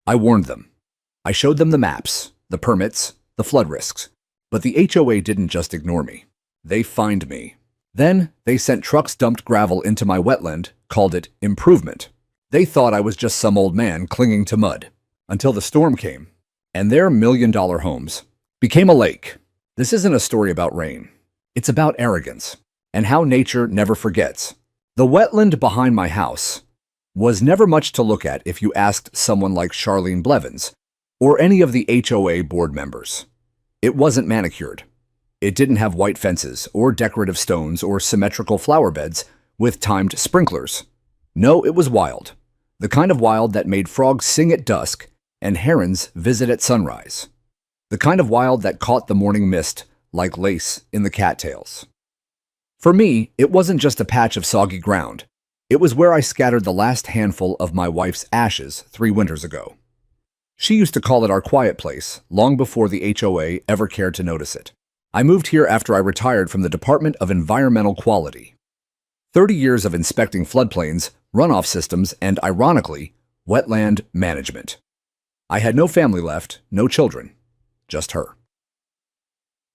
I warned them. I showed them the maps, the permits, the flood risks. But the HOA didn't just ignore me. They fined me. Then they sent trucks dumped gravel into my wetland, called it improvement. They thought I was just some old man clinging to mud. Until the storm came, and their million-dollar homes became a lake. This isn't a story about rain. It's about arrogance and how nature never forgets. The wetland behind my house was never much to look at if you asked someone like Charlene Blevins or any of the HOA board members. It wasn't manicured. It didn't have white fences or decorative stones or symmetrical flower beds with timed sprinklers. No, it was wild. The kind of wild that made frogs sing at dusk and herons visit at sunrise. The kind of wild that caught the morning mist like lace in the cattails. For me, it wasn't just a patch of soggy ground. It was where I scattered the last handful of my wife's ashes 3 winters ago. She used to call it our quiet place, long before the HOA ever cared to notice it. I moved here after I retired from the Department of Environmental Quality. 30 years of inspecting floodplains, runoff systems, and, ironically, wetland management. I had no family left, no children, just her.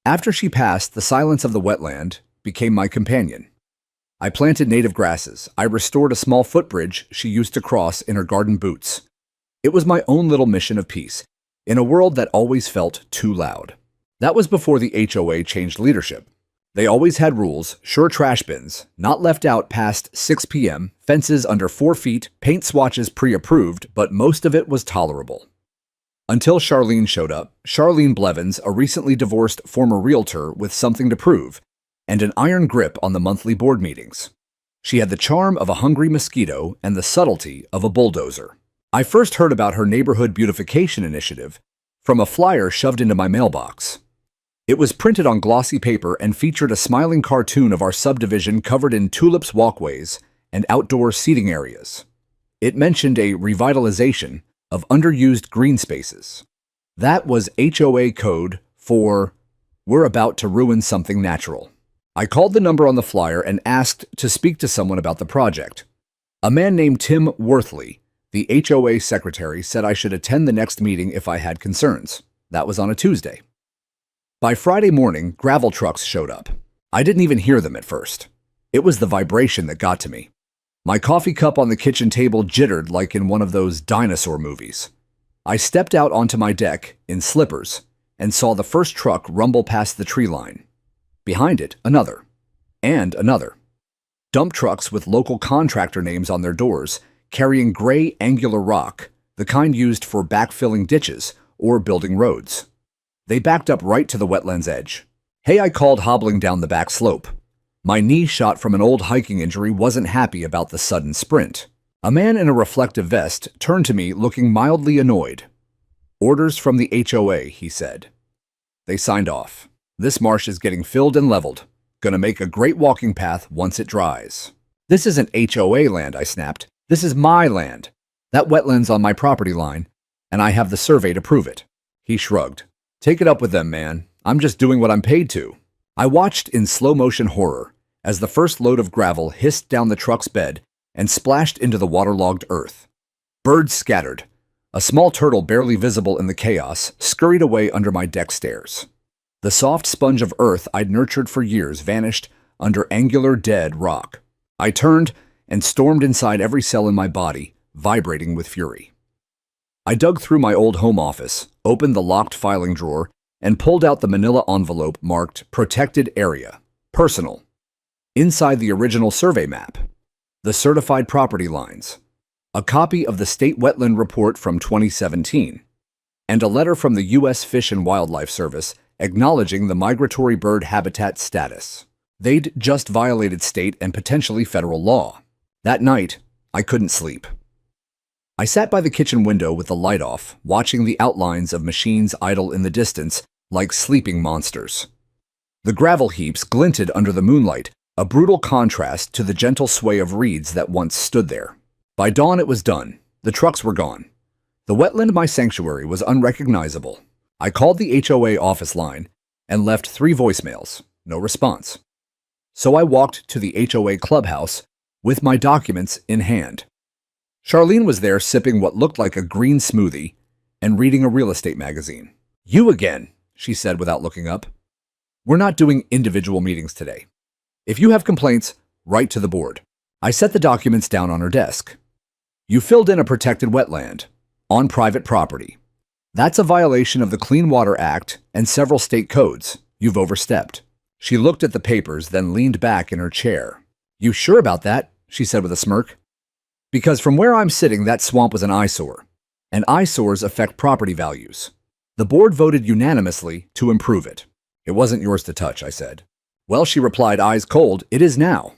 After she passed, the silence of the wetland became my companion. I planted native grasses. I restored a small footbridge she used to cross in her garden boots. It was my own little mission of peace, in a world that always felt too loud. That was before the HOA changed leadership. They always had rules, sure trash bins, not left out past 6 p.m., fences under 4 feet, paint swatches pre-approved, but most of it was tolerable. Until Charlene showed up, Charlene Blevins, a recently divorced former realtor with something to prove, and an iron grip on the monthly board meetings. She had the charm of a hungry mosquito and the subtlety of a bulldozer. I first heard about her neighborhood beautification initiative from a flyer shoved into my mailbox. It was printed on glossy paper and featured a smiling cartoon of our subdivision covered in tulips walkways and outdoor seating areas. It mentioned a revitalization of underused green spaces. That was HOA code for "we're about to ruin something natural." I called the number on the flyer and asked to speak to someone about the project. A man named Tim Worthley, the HOA secretary, said I should attend the next meeting if I had concerns. That was on a Tuesday. By Friday morning, gravel trucks showed up. I didn't even hear them at first. It was the vibration that got to me. My coffee cup on the kitchen table jittered like in one of those dinosaur movies. I stepped out onto my deck in slippers and saw the first truck rumble past the tree line. Behind it, another. And another. Dump trucks with local contractor names on their doors, carrying gray angular rock, the kind used for backfilling ditches or building roads. They backed up right to the wetland's edge. Hey, I called, hobbling down the back slope. My knee, shot from an old hiking injury, wasn't happy about the sudden sprint. A man in a reflective vest turned to me, looking mildly annoyed. "Orders from the HOA," he said. They signed off. "This marsh is getting filled and leveled. Gonna make a great walking path once it dries." "This isn't HOA land," I snapped. "This is my land. That wetland's on my property line, and I have the survey to prove it." He shrugged. "Take it up with them, man. I'm just doing what I'm paid to." I watched in slow-motion horror as the first load of gravel hissed down the truck's bed and splashed into the waterlogged earth. Birds scattered. A small turtle, barely visible in the chaos, scurried away under my deck stairs. The soft sponge of earth I'd nurtured for years vanished under angular, dead rock. I turned and stormed inside every cell in my body, vibrating with fury. I dug through my old home office, opened the locked filing drawer, and pulled out the manila envelope marked "Protected Area, Personal." Inside the original survey map, the certified property lines, a copy of the State Wetland Report from 2017, and a letter from the U.S. Fish and Wildlife Service acknowledging the migratory bird habitat status. They'd just violated state and potentially federal law. That night, I couldn't sleep. I sat by the kitchen window with the light off, watching the outlines of machines idle in the distance like sleeping monsters. The gravel heaps glinted under the moonlight, a brutal contrast to the gentle sway of reeds that once stood there. By dawn, it was done. The trucks were gone. The wetland, my sanctuary, was unrecognizable. I called the HOA office line and left 3 voicemails. No response. So I walked to the HOA clubhouse with my documents in hand. Charlene was there sipping what looked like a green smoothie and reading a real estate magazine. "You again," she said without looking up. "We're not doing individual meetings today. If you have complaints, write to the board." I set the documents down on her desk. "You filled in a protected wetland on private property. That's a violation of the Clean Water Act and several state codes. You've overstepped." She looked at the papers, then leaned back in her chair. "You sure about that?" she said with a smirk. "Because from where I'm sitting, that swamp was an eyesore, and eyesores affect property values. The board voted unanimously to improve it." "It wasn't yours to touch," I said. "Well," she replied, eyes cold, "it is now.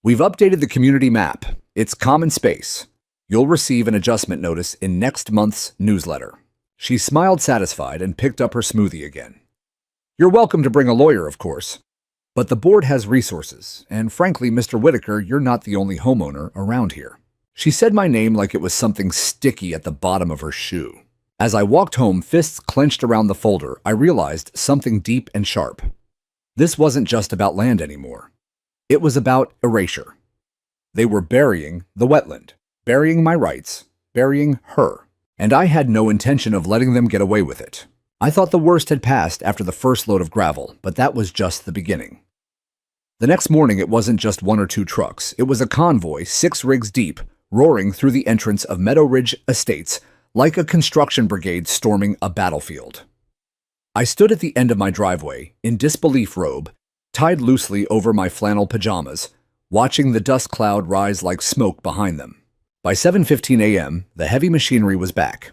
We've updated the community map. It's common space. You'll receive an adjustment notice in next month's newsletter." She smiled satisfied and picked up her smoothie again. "You're welcome to bring a lawyer, of course. But the board has resources, and frankly, Mr. Whitaker, you're not the only homeowner around here." She said my name like it was something sticky at the bottom of her shoe. As I walked home, fists clenched around the folder, I realized something deep and sharp. This wasn't just about land anymore. It was about erasure. They were burying the wetland, burying my rights, burying her, and I had no intention of letting them get away with it. I thought the worst had passed after the first load of gravel, but that was just the beginning. The next morning, it wasn't just one or two trucks. It was a convoy, 6 rigs deep, roaring through the entrance of Meadow Ridge Estates like a construction brigade storming a battlefield. I stood at the end of my driveway, in disbelief robe, tied loosely over my flannel pajamas, watching the dust cloud rise like smoke behind them. By 7:15 a.m., the heavy machinery was back.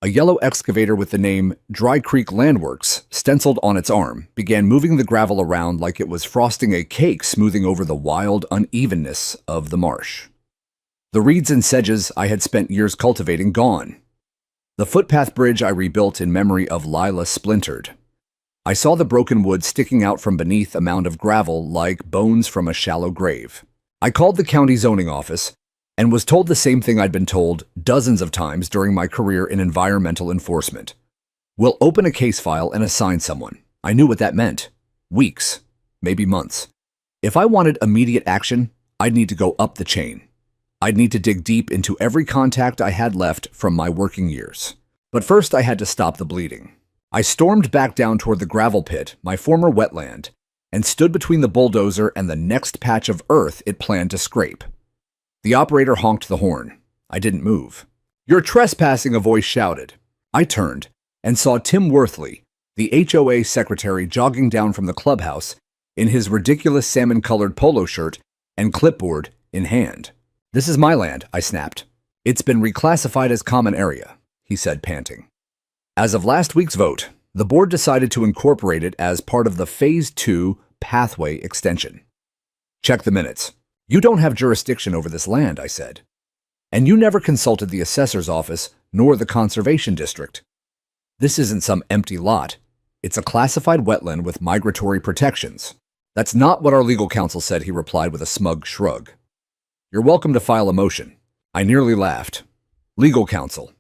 A yellow excavator with the name Dry Creek Landworks stenciled on its arm began moving the gravel around like it was frosting a cake smoothing over the wild unevenness of the marsh. The reeds and sedges I had spent years cultivating gone. The footpath bridge I rebuilt in memory of Lila splintered. I saw the broken wood sticking out from beneath a mound of gravel like bones from a shallow grave. I called the county zoning office and was told the same thing I'd been told dozens of times during my career in environmental enforcement. "We'll open a case file and assign someone." I knew what that meant. Weeks, maybe months. If I wanted immediate action, I'd need to go up the chain. I'd need to dig deep into every contact I had left from my working years. But first, I had to stop the bleeding. I stormed back down toward the gravel pit, my former wetland, and stood between the bulldozer and the next patch of earth it planned to scrape. The operator honked the horn. I didn't move. "You're trespassing," a voice shouted. I turned and saw Tim Worthley, the HOA secretary, jogging down from the clubhouse in his ridiculous salmon-colored polo shirt and clipboard in hand. "This is my land," I snapped. "It's been reclassified as common area," he said, panting. As of last week's vote, the board decided to incorporate it as part of the Phase 2 pathway extension. "Check the minutes." "You don't have jurisdiction over this land," I said. "And you never consulted the assessor's office nor the conservation district. This isn't some empty lot. It's a classified wetland with migratory protections." "That's not what our legal counsel said," he replied with a smug shrug. "You're welcome to file a motion." I nearly laughed. Legal counsel.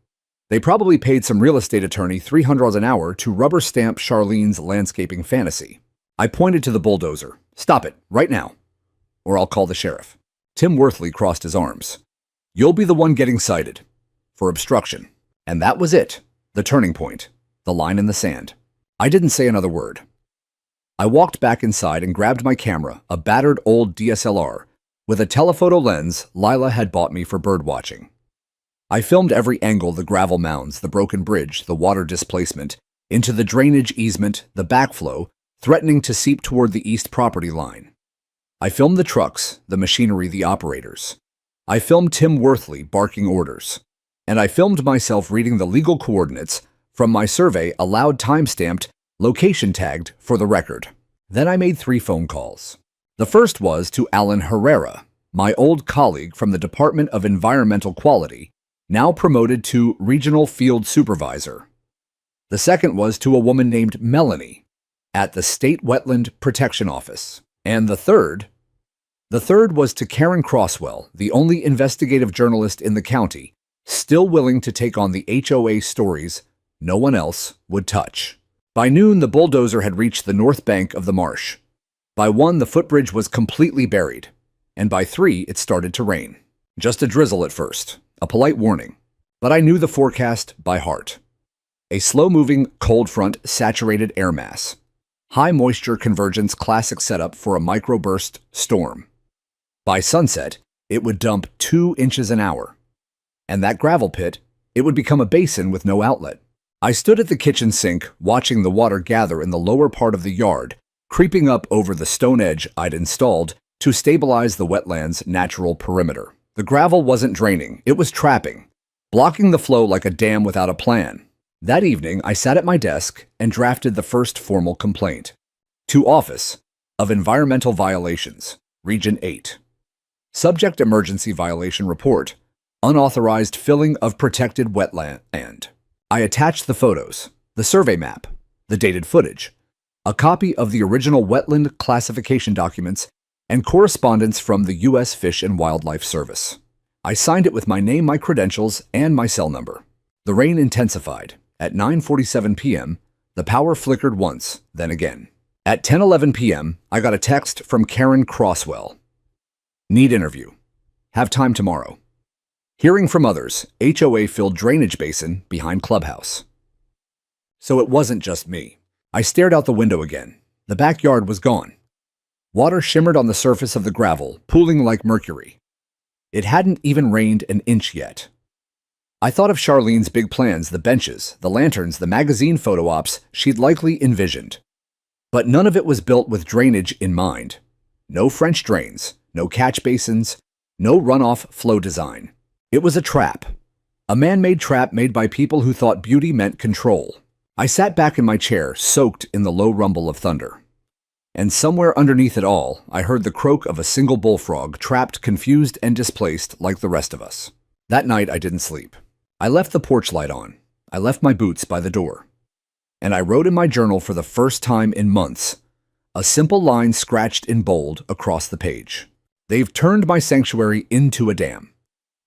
They probably paid some real estate attorney $300 an hour to rubber stamp Charlene's landscaping fantasy. I pointed to the bulldozer. "Stop it, right now, or I'll call the sheriff." Tim Worthley crossed his arms. "You'll be the one getting cited for obstruction." And that was it, the turning point, the line in the sand. I didn't say another word. I walked back inside and grabbed my camera, a battered old DSLR, with a telephoto lens Lila had bought me for birdwatching. I filmed every angle: the gravel mounds, the broken bridge, the water displacement, into the drainage easement, the backflow, threatening to seep toward the east property line. I filmed the trucks, the machinery, the operators. I filmed Tim Worthley barking orders. And I filmed myself reading the legal coordinates from my survey, a loud time-stamped, location tagged for the record. Then I made 3 phone calls. The first was to Alan Herrera, my old colleague from the Department of Environmental Quality, now promoted to Regional Field Supervisor. The second was to a woman named Melanie at the State Wetland Protection Office. And the third was to Karen Crosswell, the only investigative journalist in the county, still willing to take on the HOA stories no one else would touch. By noon, the bulldozer had reached the north bank of the marsh. By 1, the footbridge was completely buried, and by 3, it started to rain. Just a drizzle at first, a polite warning. But I knew the forecast by heart. A slow-moving cold front saturated air mass. High moisture convergence classic setup for a microburst storm. By sunset, it would dump 2 inches an hour. And that gravel pit, it would become a basin with no outlet. I stood at the kitchen sink watching the water gather in the lower part of the yard, creeping up over the stone edge I'd installed to stabilize the wetland's natural perimeter. The gravel wasn't draining, it was trapping, blocking the flow like a dam without a plan. That evening, I sat at my desk and drafted the first formal complaint. To Office of Environmental Violations, Region 8. Subject Emergency Violation Report. Unauthorized filling of protected wetland. I attached the photos, the survey map, the dated footage, a copy of the original wetland classification documents, and correspondence from the U.S. Fish and Wildlife Service. I signed it with my name, my credentials, and my cell number. The rain intensified. At 9:47 p.m., the power flickered once, then again. At 10:11 p.m., I got a text from Karen Crosswell. Need interview. Have time tomorrow. Hearing from others, HOA filled drainage basin behind clubhouse. So it wasn't just me. I stared out the window again. The backyard was gone. Water shimmered on the surface of the gravel, pooling like mercury. It hadn't even rained an inch yet. I thought of Charlene's big plans, the benches, the lanterns, the magazine photo ops she'd likely envisioned. But none of it was built with drainage in mind. No French drains, no catch basins, no runoff flow design. It was a trap. A man-made trap made by people who thought beauty meant control. I sat back in my chair, soaked in the low rumble of thunder. And somewhere underneath it all, I heard the croak of a single bullfrog, trapped, confused, and displaced like the rest of us. That night, I didn't sleep. I left the porch light on. I left my boots by the door. And I wrote in my journal for the first time in months, a simple line scratched in bold across the page. They've turned my sanctuary into a dam.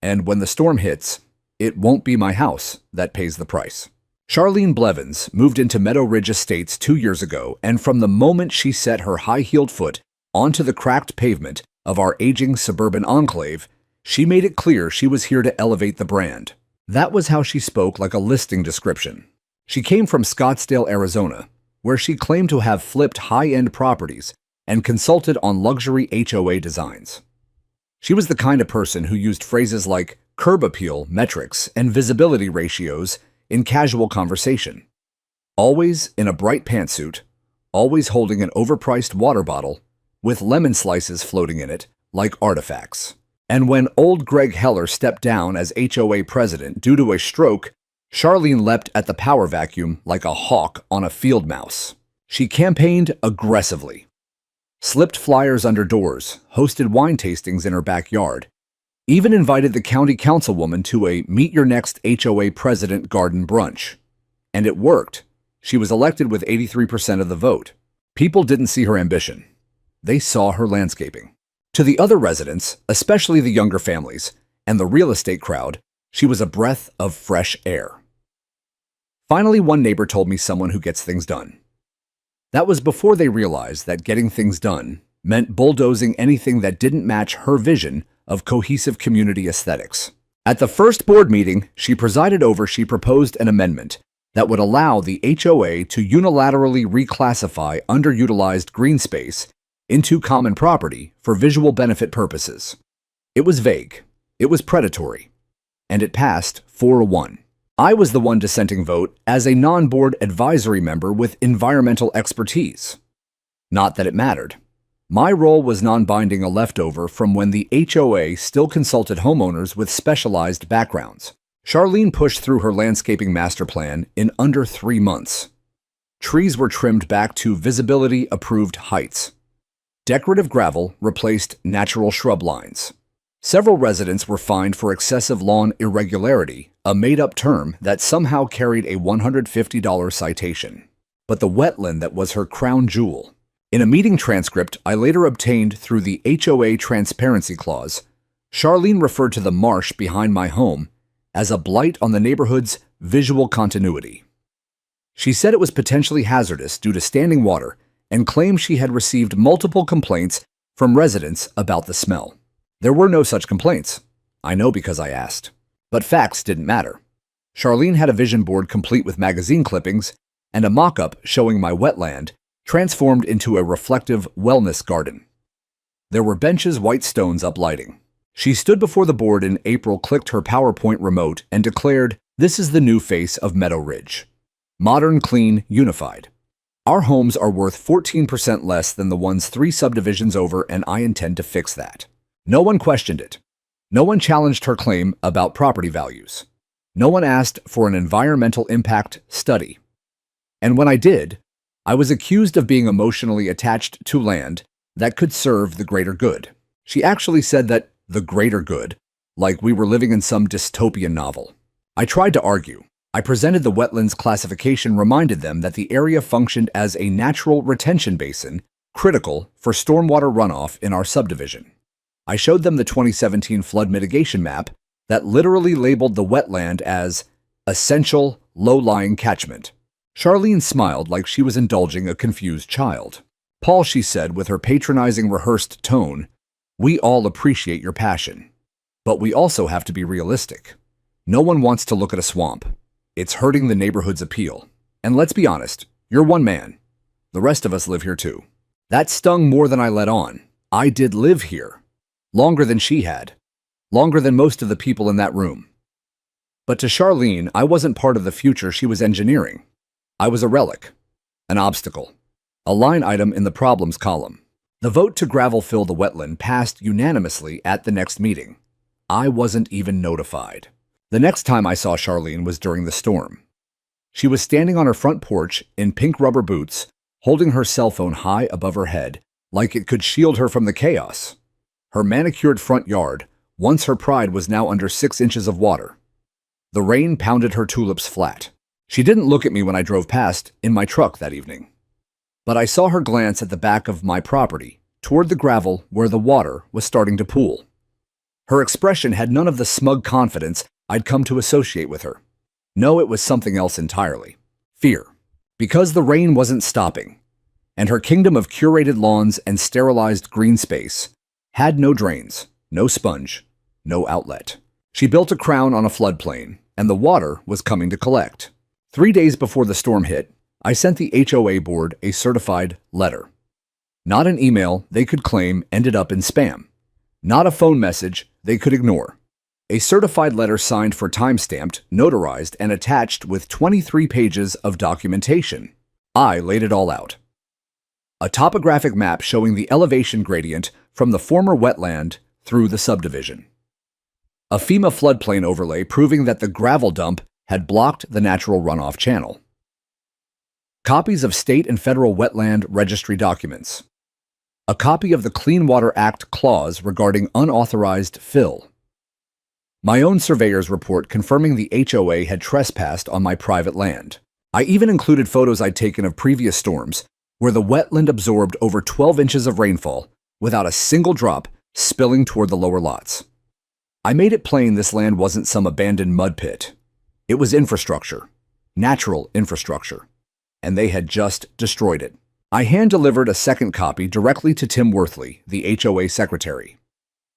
And when the storm hits, it won't be my house that pays the price. Charlene Blevins moved into Meadow Ridge Estates 2 years ago, and from the moment she set her high-heeled foot onto the cracked pavement of our aging suburban enclave, she made it clear she was here to elevate the brand. That was how she spoke, like a listing description. She came from Scottsdale, Arizona, where she claimed to have flipped high-end properties and consulted on luxury HOA designs. She was the kind of person who used phrases like curb appeal metrics and visibility ratios in casual conversation. Always in a bright pantsuit, always holding an overpriced water bottle with lemon slices floating in it like artifacts. And when old Greg Heller stepped down as HOA president due to a stroke, Charlene leapt at the power vacuum like a hawk on a field mouse. She campaigned aggressively, slipped flyers under doors, hosted wine tastings in her backyard, even invited the county councilwoman to a Meet Your Next HOA President garden brunch. And it worked. She was elected with 83% of the vote. People didn't see her ambition. They saw her landscaping. To the other residents, especially the younger families, and the real estate crowd, she was a breath of fresh air. Finally, one neighbor told me someone who gets things done. That was before they realized that getting things done meant bulldozing anything that didn't match her vision of cohesive community aesthetics. At the first board meeting she presided over, she proposed an amendment that would allow the HOA to unilaterally reclassify underutilized green space into common property for visual benefit purposes. It was vague, it was predatory, and it passed 4-1. I was the one dissenting vote as a non-board advisory member with environmental expertise. Not that it mattered. My role was non-binding, a leftover from when the HOA still consulted homeowners with specialized backgrounds. Charlene pushed through her landscaping master plan in under 3 months. Trees were trimmed back to visibility-approved heights. Decorative gravel replaced natural shrub lines. Several residents were fined for excessive lawn irregularity, a made-up term that somehow carried a $150 citation. But the wetland that was her crown jewel. In a meeting transcript I later obtained through the HOA Transparency Clause, Charlene referred to the marsh behind my home as a blight on the neighborhood's visual continuity. She said it was potentially hazardous due to standing water and claimed she had received multiple complaints from residents about the smell. There were no such complaints. I know because I asked. But facts didn't matter. Charlene had a vision board complete with magazine clippings and a mock-up showing my wetland transformed into a reflective wellness garden. There were benches, white stones uplighting. She stood before the board in April, clicked her PowerPoint remote, and declared, "This is the new face of Meadow Ridge. Modern, clean, unified. Our homes are worth 14% less than the ones 3 subdivisions over, and I intend to fix that." No one questioned it. No one challenged her claim about property values. No one asked for an environmental impact study. And when I did, I was accused of being emotionally attached to land that could serve the greater good. She actually said that the greater good, like we were living in some dystopian novel. I tried to argue. I presented the wetlands classification, reminded them that the area functioned as a natural retention basin, critical for stormwater runoff in our subdivision. I showed them the 2017 flood mitigation map that literally labeled the wetland as essential low-lying catchment. Charlene smiled like she was indulging a confused child. "Paul," she said with her patronizing, rehearsed tone, "we all appreciate your passion. But we also have to be realistic. No one wants to look at a swamp. It's hurting the neighborhood's appeal. And let's be honest, you're one man. The rest of us live here too." That stung more than I let on. I did live here. Longer than she had. Longer than most of the people in that room. But to Charlene, I wasn't part of the future she was engineering. I was a relic. An obstacle. A line item in the problems column. The vote to gravel fill the wetland passed unanimously at the next meeting. I wasn't even notified. The next time I saw Charlene was during the storm. She was standing on her front porch in pink rubber boots, holding her cell phone high above her head, like it could shield her from the chaos. Her manicured front yard, once her pride, was now under 6 inches of water. The rain pounded her tulips flat. She didn't look at me when I drove past in my truck that evening. But I saw her glance at the back of my property, toward the gravel where the water was starting to pool. Her expression had none of the smug confidence I'd come to associate with her. No, it was something else entirely. Fear. Because the rain wasn't stopping, and her kingdom of curated lawns and sterilized green space had no drains, no sponge, no outlet. She built a crown on a floodplain, and the water was coming to collect. 3 days before the storm hit, I sent the HOA board a certified letter. Not an email they could claim ended up in spam. Not a phone message they could ignore. A certified letter signed for time-stamped, notarized, and attached with 23 pages of documentation. I laid it all out. A topographic map showing the elevation gradient from the former wetland through the subdivision. A FEMA floodplain overlay proving that the gravel dump had blocked the natural runoff channel. Copies of state and federal wetland registry documents. A copy of the Clean Water Act clause regarding unauthorized fill. My own surveyor's report confirming the HOA had trespassed on my private land. I even included photos I'd taken of previous storms where the wetland absorbed over 12 inches of rainfall without a single drop spilling toward the lower lots. I made it plain this land wasn't some abandoned mud pit. It was infrastructure, natural infrastructure, and they had just destroyed it. I hand-delivered a second copy directly to Tim Worthley, the HOA secretary.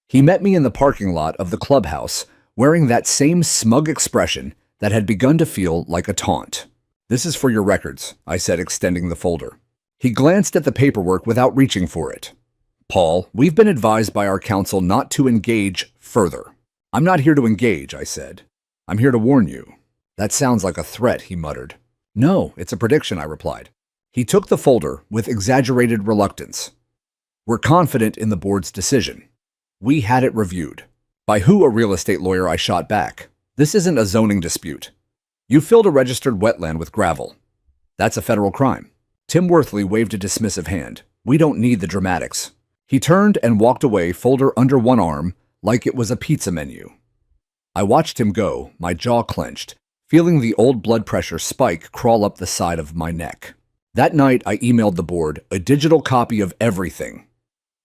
He met me in the parking lot of the clubhouse, wearing that same smug expression that had begun to feel like a taunt. "This is for your records," I said, extending the folder. He glanced at the paperwork without reaching for it. "Paul, we've been advised by our counsel not to engage further." "I'm not here to engage," I said. "I'm here to warn you." "That sounds like a threat," he muttered. "No, it's a prediction," I replied. He took the folder with exaggerated reluctance. "We're confident in the board's decision. We had it reviewed." "By who?" A real estate lawyer, I shot back. "This isn't a zoning dispute. You filled a registered wetland with gravel. That's a federal crime." Tim Worthley waved a dismissive hand. "We don't need the dramatics." He turned and walked away, folder under one arm, like it was a pizza menu. I watched him go, my jaw clenched, feeling the old blood pressure spike crawl up the side of my neck. That night, I emailed the board a digital copy of everything,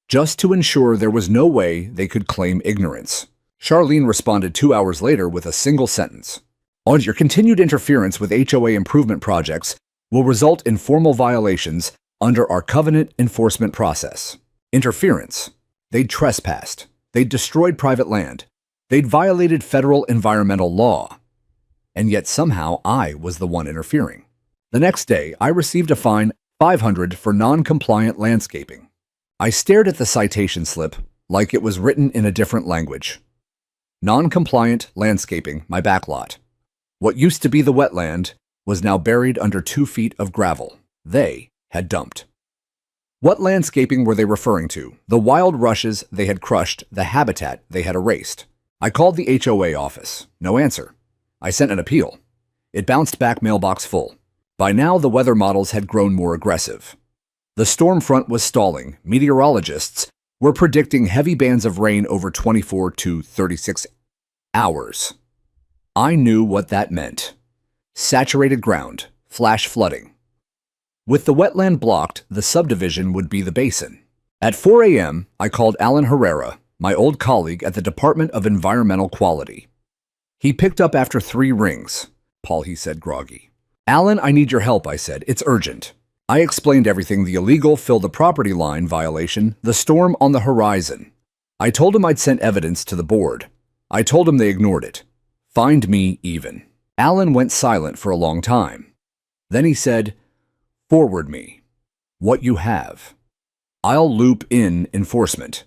just to ensure there was no way they could claim ignorance. Charlene responded 2 hours later with a single sentence. "Your continued interference with HOA improvement projects will result in formal violations under our covenant enforcement process." Interference. They'd trespassed. They'd destroyed private land. They'd violated federal environmental law, and yet somehow I was the one interfering. The next day, I received a fine, $500 for non-compliant landscaping. I stared at the citation slip like it was written in a different language. Non-compliant landscaping, my backlot. What used to be the wetland was now buried under 2 feet of gravel. They had dumped. What landscaping were they referring to? The wild rushes they had crushed, the habitat they had erased. I called the HOA office. No answer. I sent an appeal. It bounced back, mailbox full. By now, the weather models had grown more aggressive. The storm front was stalling. Meteorologists were predicting heavy bands of rain over 24 to 36 hours. I knew what that meant. Saturated ground, flash flooding. With the wetland blocked, the subdivision would be the basin. At 4 a.m., I called Alan Herrera, my old colleague at the Department of Environmental Quality. He picked up after 3 rings. "Paul," he said, groggy. "Alan, I need your help," I said. "It's urgent." I explained everything: the illegal fill the property line violation, the storm on the horizon. I told him I'd sent evidence to the board. I told him they ignored it. Find me even. Alan went silent for a long time. Then he said, "Forward me what you have. I'll loop in enforcement.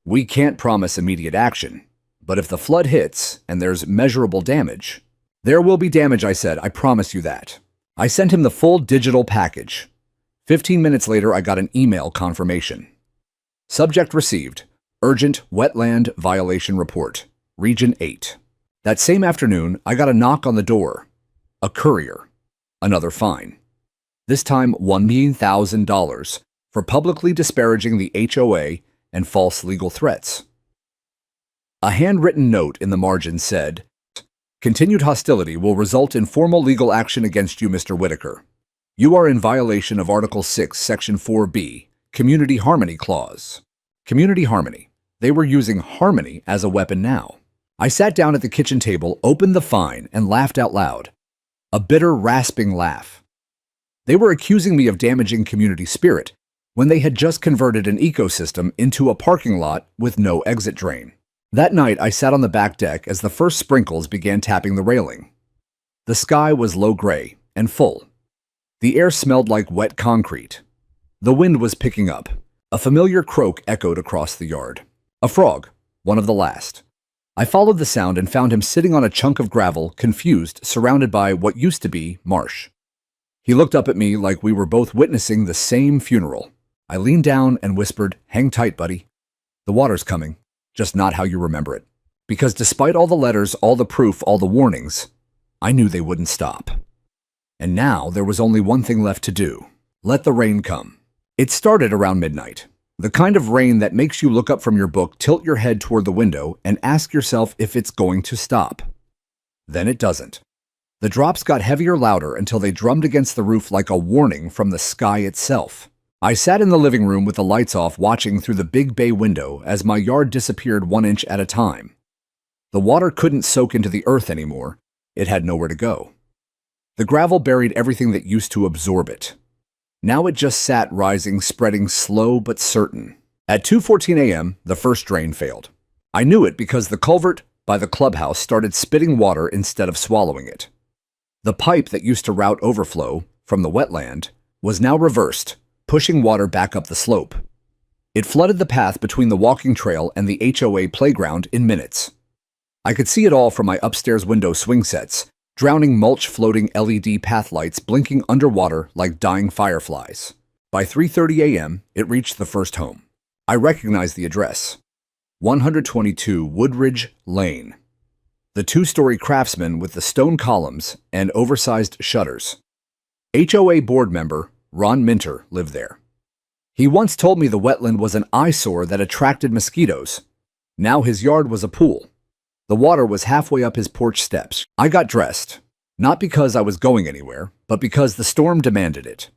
We can't promise immediate action, but if the flood hits and there's measurable damage..." "There will be damage," I said. "I promise you that." I sent him the full digital package. 15 minutes later, I got an email confirmation. Subject received. Urgent wetland violation report. Region 8. That same afternoon, I got a knock on the door. A courier. Another fine. This time, $1,000 for publicly disparaging the HOA and false legal threats. A handwritten note in the margin said, "Continued hostility will result in formal legal action against you, Mr. Whitaker. You are in violation of Article 6, Section 4B, Community Harmony Clause." Community harmony. They were using harmony as a weapon now. I sat down at the kitchen table, opened the fine, and laughed out loud. A bitter, rasping laugh. They were accusing me of damaging community spirit when they had just converted an ecosystem into a parking lot with no exit drain. That night, I sat on the back deck as the first sprinkles began tapping the railing. The sky was low gray and full. The air smelled like wet concrete. The wind was picking up. A familiar croak echoed across the yard. A frog, one of the last. I followed the sound and found him sitting on a chunk of gravel, confused, surrounded by what used to be marsh. He looked up at me like we were both witnessing the same funeral. I leaned down and whispered, "Hang tight, buddy. The water's coming, just not how you remember it." Because despite all the letters, all the proof, all the warnings, I knew they wouldn't stop. And now there was only one thing left to do. Let the rain come. It started around midnight. The kind of rain that makes you look up from your book, tilt your head toward the window, and ask yourself if it's going to stop. Then it doesn't. The drops got heavier, louder, until they drummed against the roof like a warning from the sky itself. I sat in the living room with the lights off, watching through the big bay window as my yard disappeared 1 inch at a time. The water couldn't soak into the earth anymore. It had nowhere to go. The gravel buried everything that used to absorb it. Now it just sat, rising, spreading, slow but certain. At 2:14 a.m., the first drain failed. I knew it because the culvert by the clubhouse started spitting water instead of swallowing it. The pipe that used to route overflow from the wetland was now reversed, pushing water back up the slope. It flooded the path between the walking trail and the HOA playground in minutes. I could see it all from my upstairs window swing sets, drowning mulch, floating LED path lights blinking underwater like dying fireflies. By 3:30 a.m., it reached the first home. I recognized the address. 122 Woodridge Lane. The 2-story craftsman with the stone columns and oversized shutters. HOA board member Ron Minter lived there. He once told me the wetland was an eyesore that attracted mosquitoes. Now his yard was a pool. The water was halfway up his porch steps. I got dressed, not because I was going anywhere, but because the storm demanded it.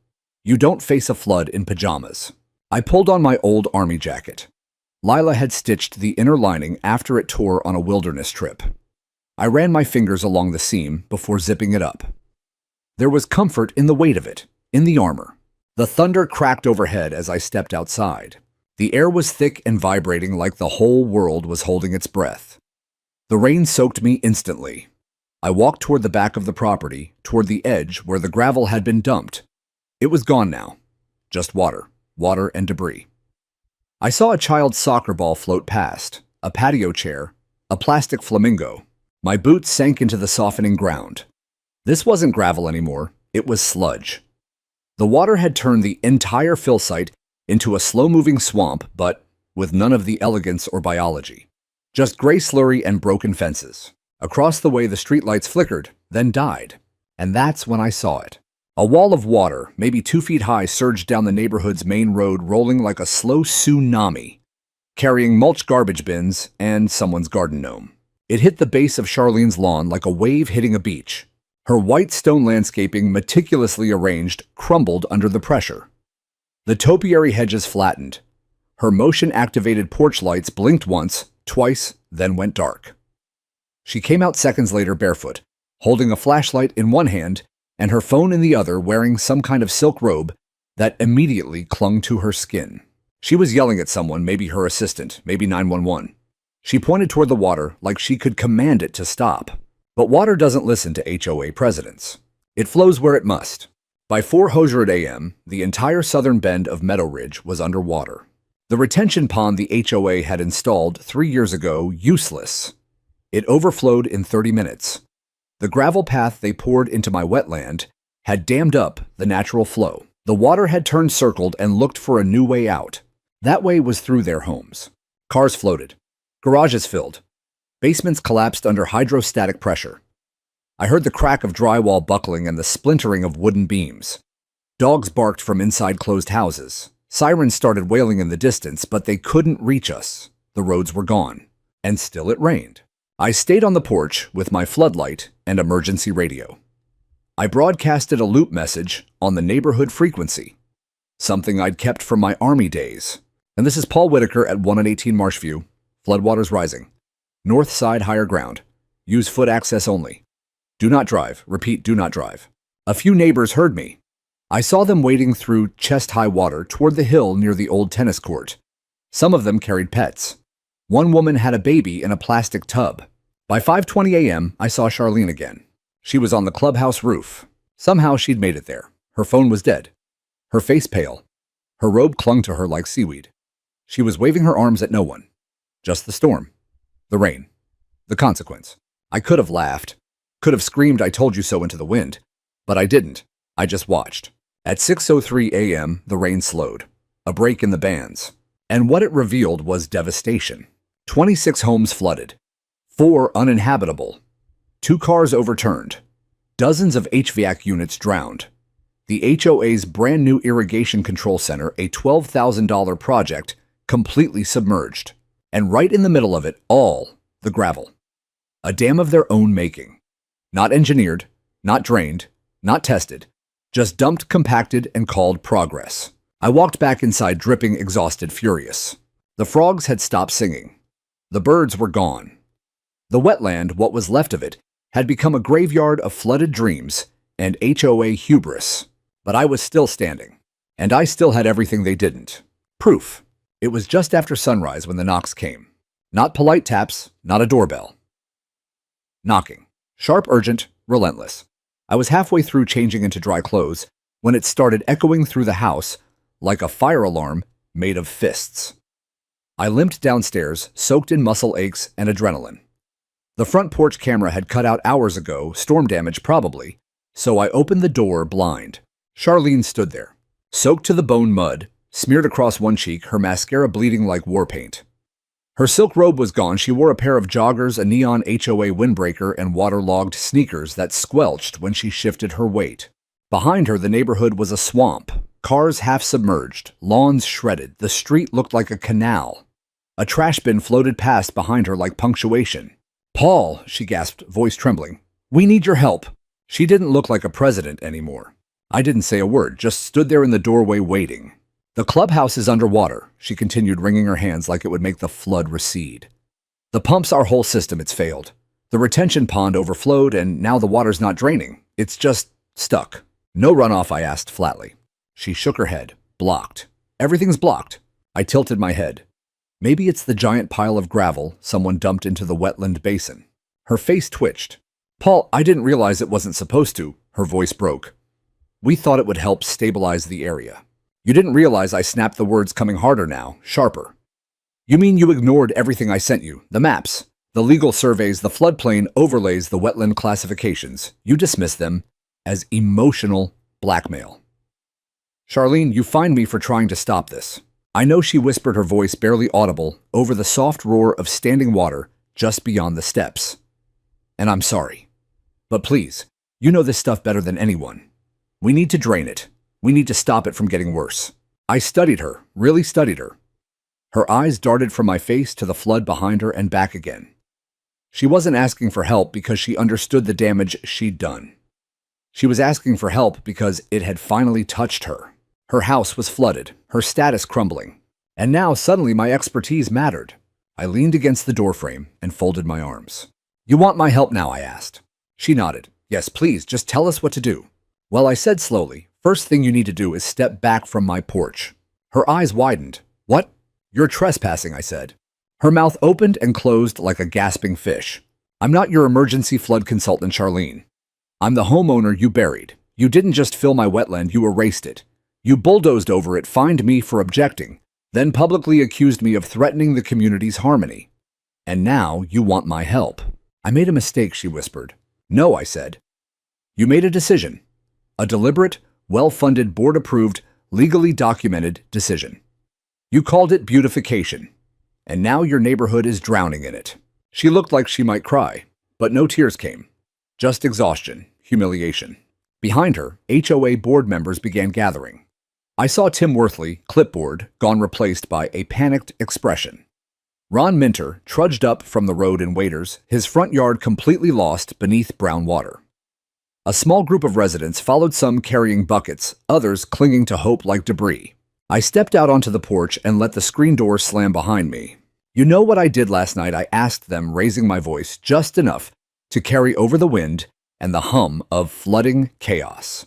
You don't face a flood in pajamas. I pulled on my old army jacket. Lila had stitched the inner lining after it tore on a wilderness trip. I ran my fingers along the seam before zipping it up. There was comfort in the weight of it, in the armor. The thunder cracked overhead as I stepped outside. The air was thick and vibrating like the whole world was holding its breath. The rain soaked me instantly. I walked toward the back of the property, toward the edge where the gravel had been dumped. It was gone now. Just water, water and debris. I saw a child's soccer ball float past, a patio chair, a plastic flamingo. My boots sank into the softening ground. This wasn't gravel anymore, it was sludge. The water had turned the entire fill site into a slow-moving swamp, but with none of the elegance or biology. Just gray slurry and broken fences. Across the way, the streetlights flickered, then died. And that's when I saw it. A wall of water, maybe 2 feet high, surged down the neighborhood's main road, rolling like a slow tsunami, carrying mulch garbage bins and someone's garden gnome. It hit the base of Charlene's lawn like a wave hitting a beach. Her white stone landscaping, meticulously arranged, crumbled under the pressure. The topiary hedges flattened. Her motion-activated porch lights blinked once, twice, then went dark. She came out seconds later barefoot, holding a flashlight in one hand and her phone in the other, wearing some kind of silk robe that immediately clung to her skin. She was yelling at someone, maybe her assistant, maybe 911. She pointed toward the water like she could command it to stop. But water doesn't listen to HOA presidents. It flows where it must. By 4:00 a.m., the entire southern bend of Meadow Ridge was underwater. The retention pond the HOA had installed 3 years ago, useless. It overflowed in 30 minutes. The gravel path they poured into my wetland had dammed up the natural flow. The water had turned circled and looked for a new way out. That way was through their homes. Cars floated. Garages filled. Basements collapsed under hydrostatic pressure. I heard the crack of drywall buckling and the splintering of wooden beams. Dogs barked from inside closed houses. Sirens started wailing in the distance, but they couldn't reach us. The roads were gone. And still it rained. I stayed on the porch with my floodlight and emergency radio. I broadcasted a loop message on the neighborhood frequency, something I'd kept from my Army days. And this is Paul Whitaker at 118 Marshview. Floodwaters rising. North side higher ground. Use foot access only. Do not drive. Repeat, do not drive. A few neighbors heard me. I saw them wading through chest-high water toward the hill near the old tennis court. Some of them carried pets. One woman had a baby in a plastic tub. By 5:20 a.m., I saw Charlene again. She was on the clubhouse roof. Somehow she'd made it there. Her phone was dead. Her face pale. Her robe clung to her like seaweed. She was waving her arms at no one. Just the storm. The rain. The consequence. I could have laughed. Could have screamed, "I told you so," into the wind. But I didn't. I just watched. At 6:03 a.m., the rain slowed. A break in the bands. And what it revealed was devastation. 26 homes flooded. 4 uninhabitable. 2 cars overturned. Dozens of HVAC units drowned. The HOA's brand new irrigation control center, a $12,000 project, completely submerged. And right in the middle of it all, the gravel. A dam of their own making. Not engineered, not drained, not tested, just dumped, compacted, and called progress. I walked back inside dripping, exhausted, furious. The frogs had stopped singing. The birds were gone. The wetland, what was left of it, had become a graveyard of flooded dreams and HOA hubris. But I was still standing. And I still had everything they didn't. Proof. It was just after sunrise when the knocks came. Not polite taps, not a doorbell. Knocking. Sharp, urgent, relentless. I was halfway through changing into dry clothes when it started echoing through the house like a fire alarm made of fists. I limped downstairs, soaked in muscle aches and adrenaline. The front porch camera had cut out hours ago, storm damage probably, so I opened the door blind. Charlene stood there, soaked to the bone mud, smeared across one cheek, her mascara bleeding like war paint. Her silk robe was gone. She wore a pair of joggers, a neon HOA windbreaker, and waterlogged sneakers that squelched when she shifted her weight. Behind her, the neighborhood was a swamp. Cars half submerged, lawns shredded. The street looked like a canal. A trash bin floated past behind her like punctuation. "Paul," she gasped, voice trembling. "We need your help." She didn't look like a president anymore. I didn't say a word, just stood there in the doorway waiting. "The clubhouse is underwater," she continued, wringing her hands like it would make the flood recede. "The pumps, our whole system, it's failed. The retention pond overflowed, and now the water's not draining. It's just stuck." "No runoff?" I asked flatly. She shook her head. "Blocked. Everything's blocked." I tilted my head. Maybe it's the giant pile of gravel someone dumped into the wetland basin. Her face twitched. Paul, I didn't realize it wasn't supposed to. Her voice broke. We thought it would help stabilize the area. You didn't realize I snapped the words coming harder now, sharper. You mean you ignored everything I sent you? The maps, the legal surveys, the floodplain overlays, the wetland classifications. You dismissed them as emotional blackmail. Charlene, you fined me for trying to stop this. I know, she whispered, her voice barely audible over the soft roar of standing water just beyond the steps. And I'm sorry. But please, you know this stuff better than anyone. We need to drain it. We need to stop it from getting worse. I studied her, really studied her. Her eyes darted from my face to the flood behind her and back again. She wasn't asking for help because she understood the damage she'd done. She was asking for help because it had finally touched her. Her house was flooded, her status crumbling. And now suddenly my expertise mattered. I leaned against the doorframe and folded my arms. You want my help now? I asked. She nodded. Yes, please, just tell us what to do. Well, I said slowly, first thing you need to do is step back from my porch. Her eyes widened. What? You're trespassing, I said. Her mouth opened and closed like a gasping fish. I'm not your emergency flood consultant, Charlene. I'm the homeowner you buried. You didn't just fill my wetland, you erased it. You bulldozed over it, fined me for objecting, then publicly accused me of threatening the community's harmony. And now you want my help. I made a mistake, she whispered. No, I said. You made a decision. A deliberate, well-funded, board-approved, legally documented decision. You called it beautification. And now your neighborhood is drowning in it. She looked like she might cry, but no tears came. Just exhaustion, humiliation. Behind her, HOA board members began gathering. I saw Tim Worthley, clipboard, gone, replaced by a panicked expression. Ron Minter trudged up from the road in waders, his front yard completely lost beneath brown water. A small group of residents followed, some carrying buckets, others clinging to hope like debris. I stepped out onto the porch and let the screen door slam behind me. You know what I did last night? I asked them, raising my voice just enough to carry over the wind and the hum of flooding chaos.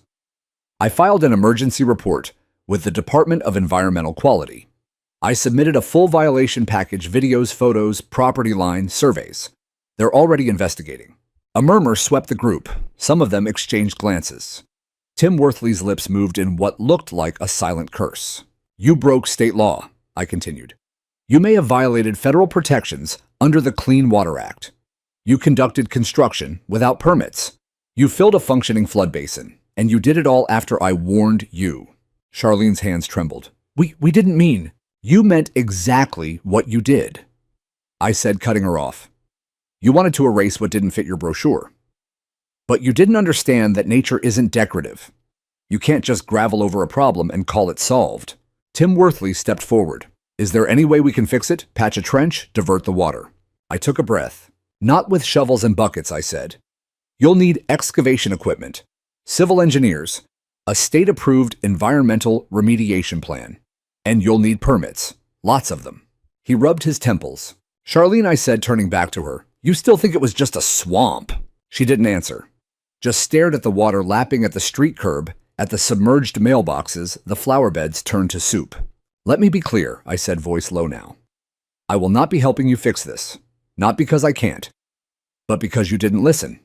I filed an emergency report with the Department of Environmental Quality. I submitted a full violation package, videos, photos, property line, surveys. They're already investigating. A murmur swept the group. Some of them exchanged glances. Tim Worthley's lips moved in what looked like a silent curse. You broke state law, I continued. You may have violated federal protections under the Clean Water Act. You conducted construction without permits. You filled a functioning flood basin, and you did it all after I warned you. Charlene's hands trembled. We didn't mean. You meant exactly what you did, I said, cutting her off. You wanted to erase what didn't fit your brochure. But you didn't understand that nature isn't decorative. You can't just gravel over a problem and call it solved. Tim Worthley stepped forward. Is there any way we can fix it? Patch a trench, divert the water. I took a breath. Not with shovels and buckets, I said. You'll need excavation equipment, civil engineers, a state-approved environmental remediation plan, and you'll need permits, lots of them. He rubbed his temples. Charlene, I said, turning back to her, you still think it was just a swamp? She didn't answer, just stared at the water lapping at the street curb, at the submerged mailboxes, the flower beds turned to soup. Let me be clear, I said, voice low now. I will not be helping you fix this, not because I can't, but because you didn't listen.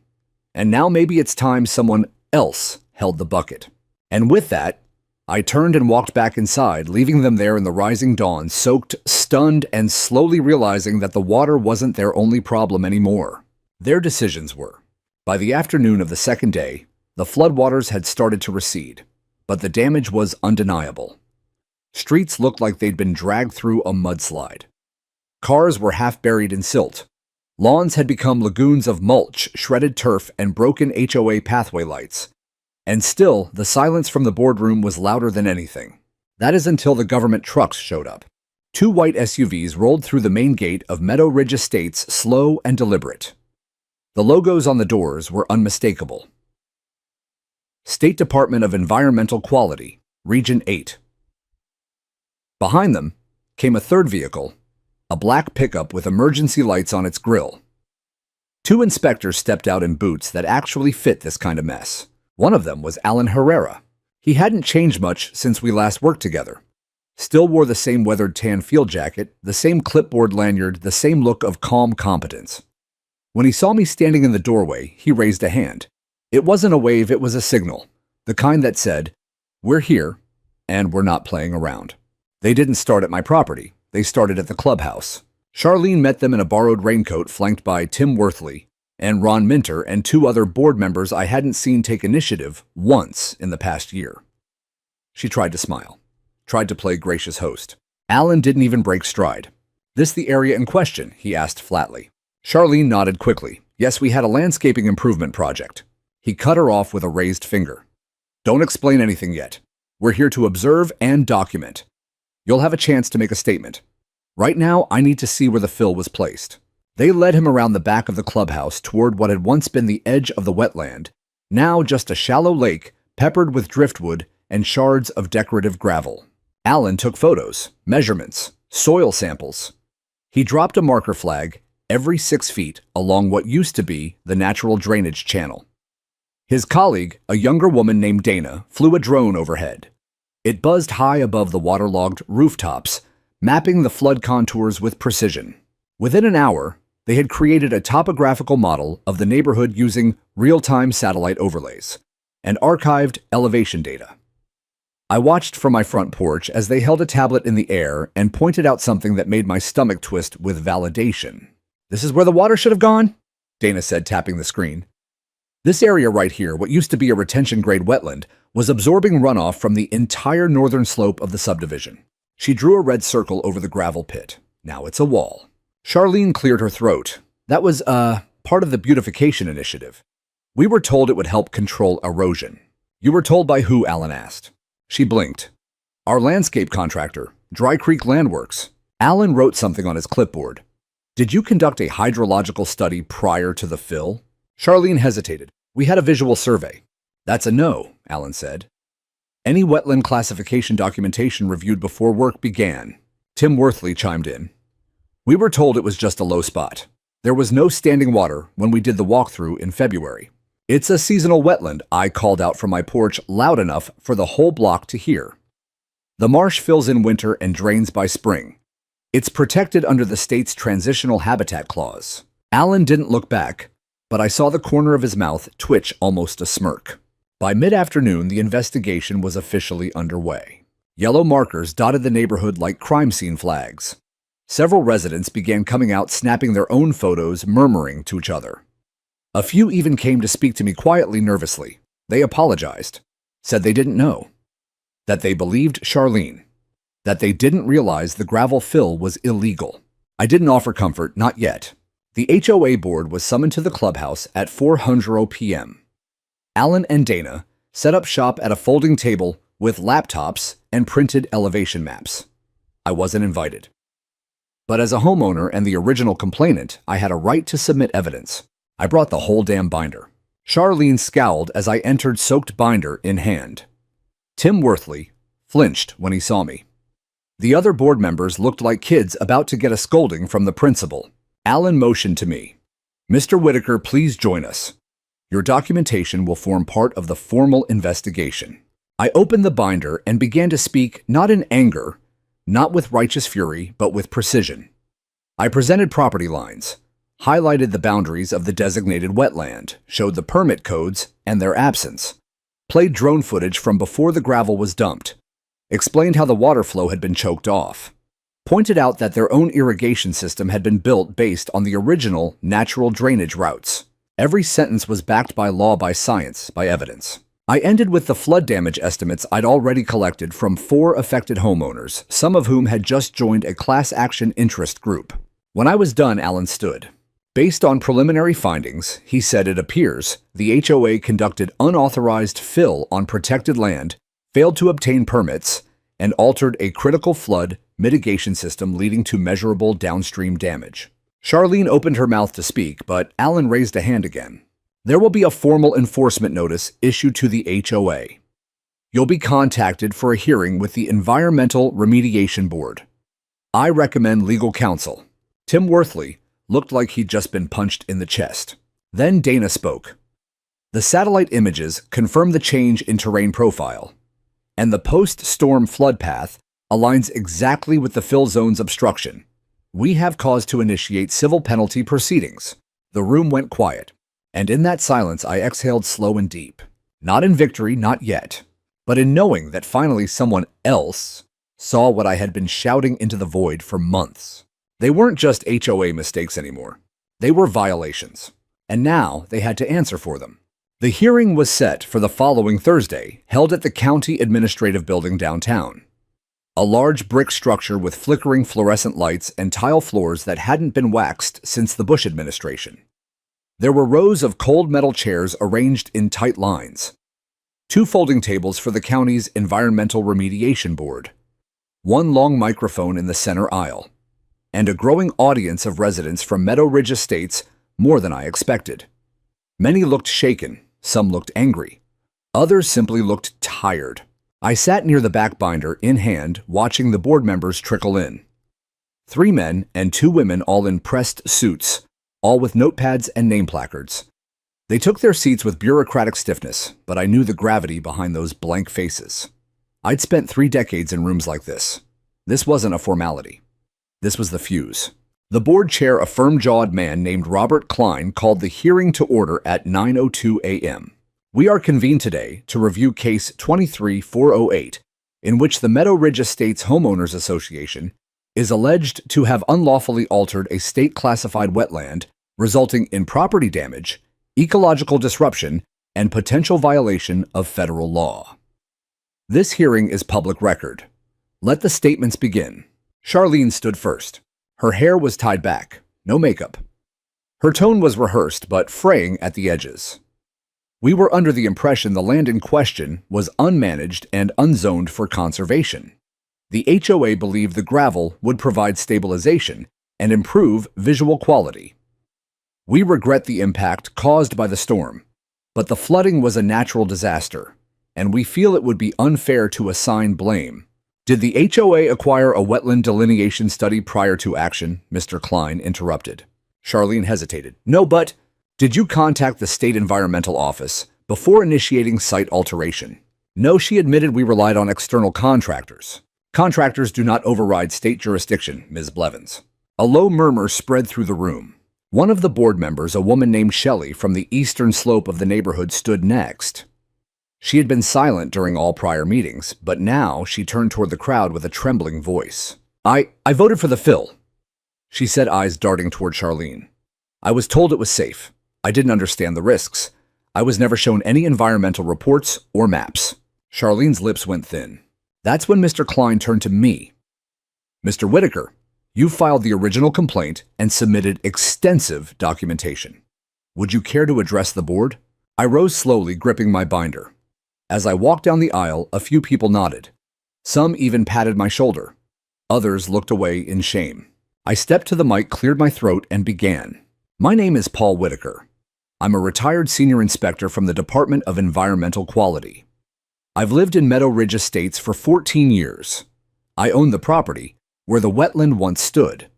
And now maybe it's time someone else held the bucket. And with that, I turned and walked back inside, leaving them there in the rising dawn, soaked, stunned, and slowly realizing that the water wasn't their only problem anymore. Their decisions were. By the afternoon of the second day, the floodwaters had started to recede, but the damage was undeniable. Streets looked like they'd been dragged through a mudslide. Cars were half buried in silt. Lawns had become lagoons of mulch, shredded turf, and broken HOA pathway lights. And still, the silence from the boardroom was louder than anything. That is until the government trucks showed up. 2 white SUVs rolled through the main gate of Meadow Ridge Estates, slow and deliberate. The logos on the doors were unmistakable. State Department of Environmental Quality, Region 8. Behind them came a third vehicle, a black pickup with emergency lights on its grille. 2 inspectors stepped out in boots that actually fit this kind of mess. One of them was Alan Herrera. He hadn't changed much since we last worked together. Still wore the same weathered tan field jacket, the same clipboard lanyard, the same look of calm competence. When he saw me standing in the doorway, he raised a hand. It wasn't a wave, it was a signal. The kind that said, "We're here, and we're not playing around." They didn't start at my property. They started at the clubhouse. Charlene met them in a borrowed raincoat flanked by Tim Worthley and Ron Minter and 2 other board members I hadn't seen take initiative once in the past year. She tried to smile, tried to play gracious host. Alan didn't even break stride. "This the area in question?" he asked flatly. Charlene nodded quickly. "Yes, we had a landscaping improvement project." He cut her off with a raised finger. "Don't explain anything yet. We're here to observe and document. You'll have a chance to make a statement. Right now, I need to see where the fill was placed." They led him around the back of the clubhouse toward what had once been the edge of the wetland, now just a shallow lake peppered with driftwood and shards of decorative gravel. Alan took photos, measurements, soil samples. He dropped a marker flag every 6 feet along what used to be the natural drainage channel. His colleague, a younger woman named Dana, flew a drone overhead. It buzzed high above the waterlogged rooftops, mapping the flood contours with precision. Within an hour, they had created a topographical model of the neighborhood using real-time satellite overlays and archived elevation data. I watched from my front porch as they held a tablet in the air and pointed out something that made my stomach twist with validation. "This is where the water should have gone?" Dana said, tapping the screen. "This area right here, what used to be a retention-grade wetland, was absorbing runoff from the entire northern slope of the subdivision." She drew a red circle over the gravel pit. "Now it's a wall." Charlene cleared her throat. "That was, part of the beautification initiative. We were told it would help control erosion." "You were told by who?" Alan asked. She blinked. "Our landscape contractor, Dry Creek Landworks." Alan wrote something on his clipboard. "Did you conduct a hydrological study prior to the fill?" Charlene hesitated. "We had a visual survey." "That's a no," Alan said. "Any wetland classification documentation reviewed before work began." Tim Worthley chimed in. "We were told it was just a low spot. There was no standing water when we did the walkthrough in February. It's a seasonal wetland," I called out from my porch loud enough for the whole block to hear. "The marsh fills in winter and drains by spring. It's protected under the state's Transitional Habitat Clause." Alan didn't look back, but I saw the corner of his mouth twitch almost a smirk. By mid-afternoon, the investigation was officially underway. Yellow markers dotted the neighborhood like crime scene flags. Several residents began coming out snapping their own photos, murmuring to each other. A few even came to speak to me quietly, nervously. They apologized, said they didn't know, that they believed Charlene, that they didn't realize the gravel fill was illegal. I didn't offer comfort, not yet. The HOA board was summoned to the clubhouse at 4:00 p.m. Alan and Dana set up shop at a folding table with laptops and printed elevation maps. I wasn't invited. But as a homeowner and the original complainant, I had a right to submit evidence. I brought the whole damn binder. Charlene scowled as I entered, soaked binder in hand. Tim Worthley flinched when he saw me. The other board members looked like kids about to get a scolding from the principal. Alan motioned to me. "Mr. Whitaker, please join us. Your documentation will form part of the formal investigation." I opened the binder and began to speak not in anger, not with righteous fury, but with precision. I presented property lines, highlighted the boundaries of the designated wetland, showed the permit codes and their absence, played drone footage from before the gravel was dumped, explained how the water flow had been choked off, pointed out that their own irrigation system had been built based on the original natural drainage routes. Every sentence was backed by law, by science, by evidence. I ended with the flood damage estimates I'd already collected from 4 affected homeowners, some of whom had just joined a class action interest group. When I was done, Alan stood. Based on preliminary findings, he said it appears the HOA conducted unauthorized fill on protected land, failed to obtain permits, and altered a critical flood mitigation system leading to measurable downstream damage. Charlene opened her mouth to speak, but Alan raised a hand again. "There will be a formal enforcement notice issued to the HOA. You'll be contacted for a hearing with the Environmental Remediation Board. I recommend legal counsel." Tim Worthley looked like he'd just been punched in the chest. Then Dana spoke. "The satellite images confirm the change in terrain profile, and the post-storm flood path aligns exactly with the fill zone's obstruction. We have cause to initiate civil penalty proceedings. The room went quiet, and in that silence I exhaled slow and deep. Not in victory, not yet, but in knowing that finally someone else saw what I had been shouting into the void for months. They weren't just HOA mistakes anymore. They were violations, and now they had to answer for them. The hearing was set for the following Thursday, held at the County Administrative Building downtown. A large brick structure with flickering fluorescent lights and tile floors that hadn't been waxed since the Bush administration. There were rows of cold metal chairs arranged in tight lines, 2 folding tables for the county's Environmental Remediation Board, 1 long microphone in the center aisle, and a growing audience of residents from Meadow Ridge Estates, more than I expected. Many looked shaken, some looked angry, others simply looked tired. I sat near the back binder in hand, watching the board members trickle in. 3 men and 2 women, all in pressed suits, all with notepads and name placards. They took their seats with bureaucratic stiffness, but I knew the gravity behind those blank faces. I'd spent 3 decades in rooms like this. This wasn't a formality. This was the fuse. The board chair, a firm-jawed man named Robert Klein, called the hearing to order at 9:02 a.m. We are convened today to review Case 23-408, in which the Meadow Ridge Estates Homeowners Association is alleged to have unlawfully altered a state-classified wetland, resulting in property damage, ecological disruption, and potential violation of federal law. This hearing is public record. Let the statements begin. Charlene stood first. Her hair was tied back, no makeup. Her tone was rehearsed but fraying at the edges. We were under the impression the land in question was unmanaged and unzoned for conservation. The HOA believed the gravel would provide stabilization and improve visual quality. We regret the impact caused by the storm, but the flooding was a natural disaster, and we feel it would be unfair to assign blame. Did the HOA acquire a wetland delineation study prior to action? Mr. Klein interrupted. Charlene hesitated. No, but did you contact the State Environmental Office before initiating site alteration? No, she admitted. We relied on external contractors. Contractors do not override state jurisdiction, Ms. Blevins. A low murmur spread through the room. One of the board members, a woman named Shelley from the eastern slope of the neighborhood, stood next. She had been silent during all prior meetings, but now she turned toward the crowd with a trembling voice. I voted for the fill, she said, eyes darting toward Charlene. I was told it was safe. I didn't understand the risks. I was never shown any environmental reports or maps. Charlene's lips went thin. That's when Mr. Klein turned to me. Mr. Whitaker, you filed the original complaint and submitted extensive documentation. Would you care to address the board? I rose slowly, gripping my binder. As I walked down the aisle, a few people nodded. Some even patted my shoulder. Others looked away in shame. I stepped to the mic, cleared my throat, and began. My name is Paul Whitaker. I'm a retired senior inspector from the Department of Environmental Quality. I've lived in Meadow Ridge Estates for 14 years. I own the property where the wetland once stood.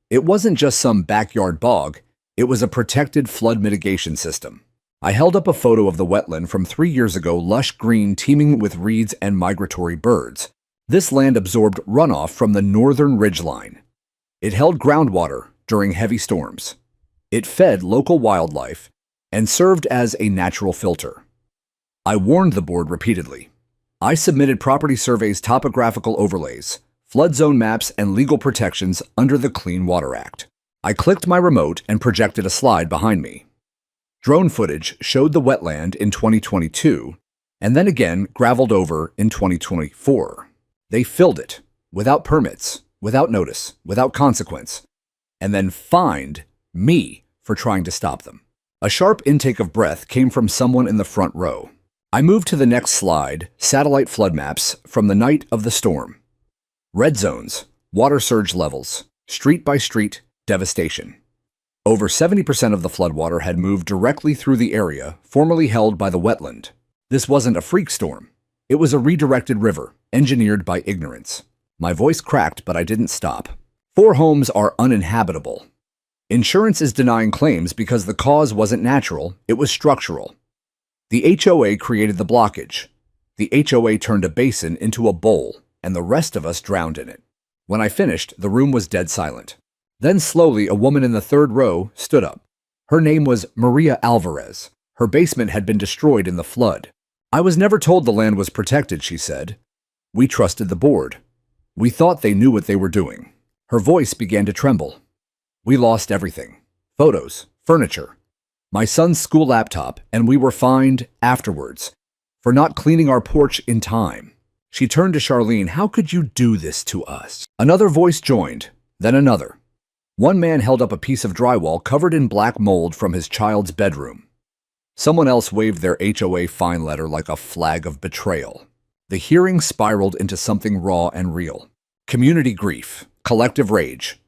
It wasn't just some backyard bog, it was a protected flood mitigation system. I held up a photo of the wetland from 3 years ago, lush green, teeming with reeds and migratory birds. This land absorbed runoff from the northern ridgeline. It held groundwater during heavy storms. It fed local wildlife and served as a natural filter. I warned the board repeatedly. I submitted property surveys, topographical overlays, flood zone maps, and legal protections under the Clean Water Act. I clicked my remote and projected a slide behind me. Drone footage showed the wetland in 2022, and then again graveled over in 2024. They filled it, without permits, without notice, without consequence, and then fined me for trying to stop them. A sharp intake of breath came from someone in the front row. I moved to the next slide, satellite flood maps from the night of the storm. Red zones, water surge levels, street by street, devastation. Over 70% of the floodwater had moved directly through the area formerly held by the wetland. This wasn't a freak storm. It was a redirected river, engineered by ignorance. My voice cracked, but I didn't stop. 4 homes are uninhabitable. Insurance is denying claims because the cause wasn't natural, it was structural. The HOA created the blockage. The HOA turned a basin into a bowl, and the rest of us drowned in it. When I finished, the room was dead silent. Then slowly, a woman in the third row stood up. Her name was Maria Alvarez. Her basement had been destroyed in the flood. I was never told the land was protected, she said. We trusted the board. We thought they knew what they were doing. Her voice began to tremble. We lost everything. Photos, furniture, my son's school laptop, and we were fined afterwards for not cleaning our porch in time. She turned to Charlene. How could you do this to us? Another voice joined, then another. One man held up a piece of drywall covered in black mold from his child's bedroom. Someone else waved their HOA fine letter like a flag of betrayal. The hearing spiraled into something raw and real. Community grief, collective rage,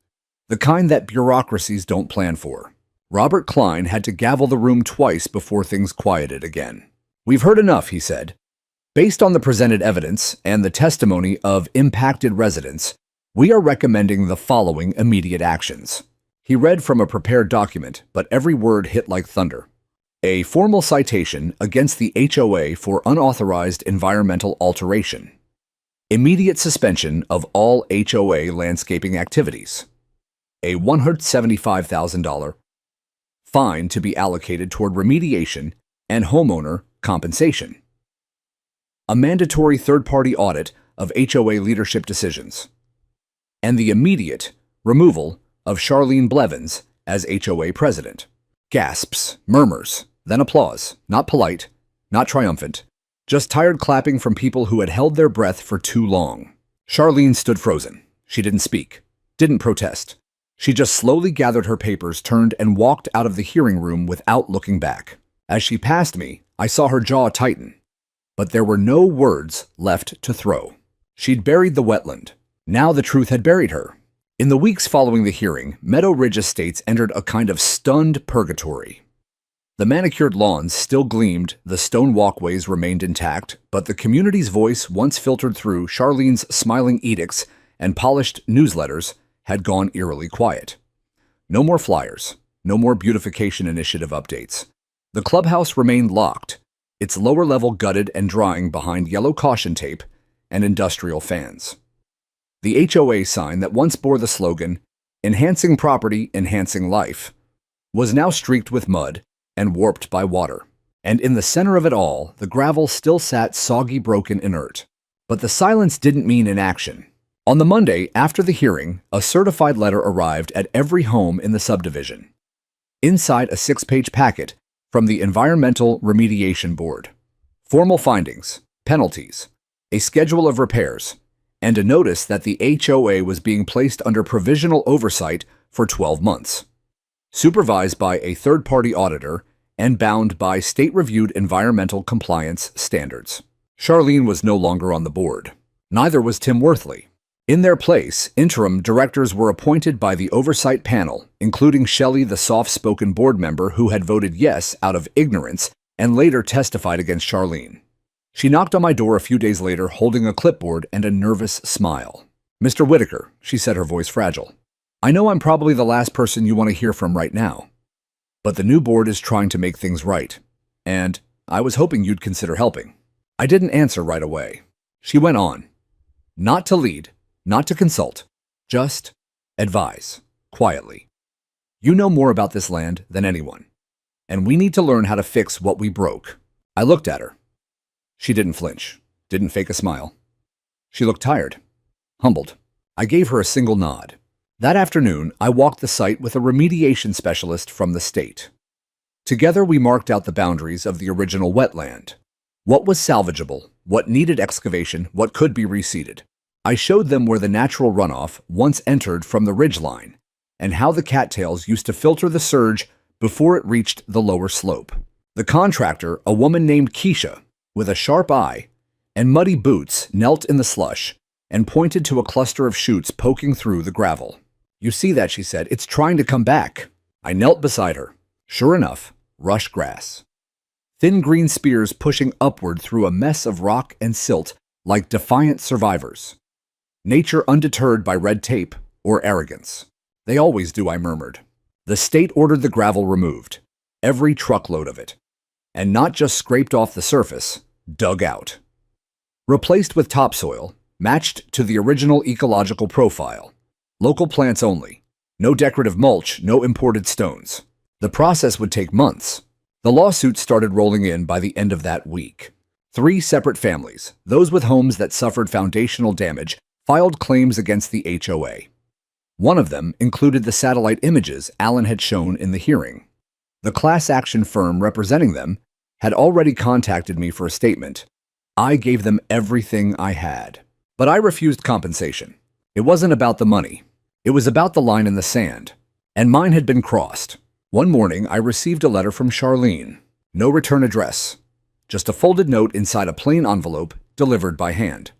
the kind that bureaucracies don't plan for. Robert Klein had to gavel the room twice before things quieted again. We've heard enough, he said. Based on the presented evidence and the testimony of impacted residents, we are recommending the following immediate actions. He read from a prepared document, but every word hit like thunder. A formal citation against the HOA for unauthorized environmental alteration. Immediate suspension of all HOA landscaping activities. A $175,000 fine to be allocated toward remediation and homeowner compensation. A mandatory third-party audit of HOA leadership decisions. And the immediate removal of Charlene Blevins as HOA president. Gasps, murmurs, then applause, not polite, not triumphant, just tired clapping from people who had held their breath for too long. Charlene stood frozen. She didn't speak, didn't protest. She just slowly gathered her papers, turned, and walked out of the hearing room without looking back. As she passed me, I saw her jaw tighten. But there were no words left to throw. She'd buried the wetland. Now the truth had buried her. In the weeks following the hearing, Meadow Ridge Estates entered a kind of stunned purgatory. The manicured lawns still gleamed, the stone walkways remained intact, but the community's voice, once filtered through Charlene's smiling edicts and polished newsletters, had gone eerily quiet. No more flyers, no more beautification initiative updates. The clubhouse remained locked, its lower level gutted and drying behind yellow caution tape and industrial fans. The HOA sign that once bore the slogan, "Enhancing Property, Enhancing Life," was now streaked with mud and warped by water. And in the center of it all, the gravel still sat soggy, broken, inert. But the silence didn't mean inaction. On the Monday after the hearing, a certified letter arrived at every home in the subdivision. Inside a 6-page packet from the Environmental Remediation Board. Formal findings, penalties, a schedule of repairs, and a notice that the HOA was being placed under provisional oversight for 12 months. Supervised by a third-party auditor and bound by state-reviewed environmental compliance standards. Charlene was no longer on the board. Neither was Tim Worthley. In their place, interim directors were appointed by the oversight panel, including Shelley, the soft-spoken board member who had voted yes out of ignorance and later testified against Charlene. She knocked on my door a few days later, holding a clipboard and a nervous smile. "Mr. Whitaker," she said, her voice fragile. "I know I'm probably the last person you want to hear from right now, but the new board is trying to make things right, and I was hoping you'd consider helping." I didn't answer right away. She went on. "Not to lead, not to consult, just advise, quietly. You know more about this land than anyone, and we need to learn how to fix what we broke." I looked at her. She didn't flinch, didn't fake a smile. She looked tired, humbled. I gave her a single nod. That afternoon, I walked the site with a remediation specialist from the state. Together, we marked out the boundaries of the original wetland. What was salvageable, what needed excavation, what could be reseeded. I showed them where the natural runoff once entered from the ridgeline, and how the cattails used to filter the surge before it reached the lower slope. The contractor, a woman named Keisha, with a sharp eye and muddy boots, knelt in the slush and pointed to a cluster of shoots poking through the gravel. "You see that," she said. "It's trying to come back." I knelt beside her. Sure enough, rush grass. Thin green spears pushing upward through a mess of rock and silt like defiant survivors. Nature undeterred by red tape or arrogance. "They always do," I murmured. The state ordered the gravel removed, every truckload of it, and not just scraped off the surface, dug out. Replaced with topsoil, matched to the original ecological profile. Local plants only. No decorative mulch, no imported stones. The process would take months. The lawsuits started rolling in by the end of that week. 3 separate families, those with homes that suffered foundational damage, filed claims against the HOA. One of them included the satellite images Alan had shown in the hearing. The class action firm representing them had already contacted me for a statement. I gave them everything I had. But I refused compensation. It wasn't about the money. It was about the line in the sand. And mine had been crossed. One morning, I received a letter from Charlene. No return address. Just a folded note inside a plain envelope delivered by hand.